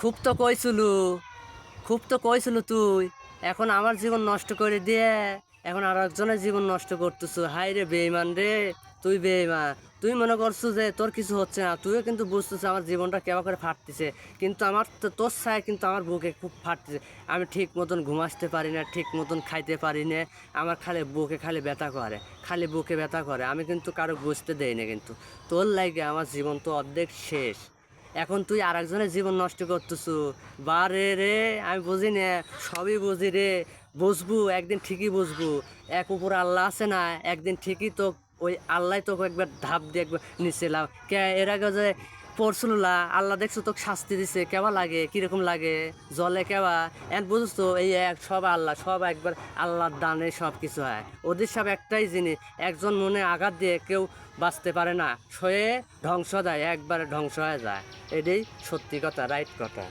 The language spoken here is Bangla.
খুব তো কইছিলু খুব তো কইছিলু তুই। এখন আমার জীবন নষ্ট করে দিয়ে এখন আর একজনের জীবন নষ্ট করতেছু। হাই রে বেঈমান রে, তুই বেঈমান। তুই মনে করছু যে তোর কিছু হচ্ছে না, তুইও কিন্তু বুঝতেছিস আমার জীবনটা কেমন করে ফাটতেছে। কিন্তু আমার তো তোর ছায় কিন্তু আমার বুকে খুব ফাটতেছে। আমি ঠিক মতন ঘুমাসতে পারি না, ঠিক মতন খাইতে পারি না। আমার খালি বুকে খালি ব্যথা করে, খালি বুকে ব্যথা করে। আমি কিন্তু কারো বুঝতে দেই না, কিন্তু তোর লাগে আমার জীবন তো অর্ধেক শেষ। এখন তুই আর একজনের জীবন নষ্ট করতেছু। বা রে রে, আমি বুঝি না, সবই বুঝি রে। বুঝবো একদিন, ঠিকই বুঝবো। এক উপর আল্লাহ আছে না, একদিন ঠিকই তো ওই আল্লাহ তোকে একবার ধাপ দিয়ে একবার নিচেলাম কে। এর আগে যে পড়ছিল আল্লাহ দেখছো তোকে শাস্তি দিছে, কেবা লাগে, কিরকম লাগে, জলে কেবা। এখন বুঝছ তো, এই এক সব আল্লাহ, সব একবার আল্লাহর দানে সব কিছু হয়। ওদের সব একটাই জিনিস, একজন মনে আঘাত দিয়ে কেউ বাঁচতে পারে না, সয়ে ধ্বংস দেয়, একবারে ধ্বংস হয়ে যায়। এটাই সত্যি কথা, রাইট কথা।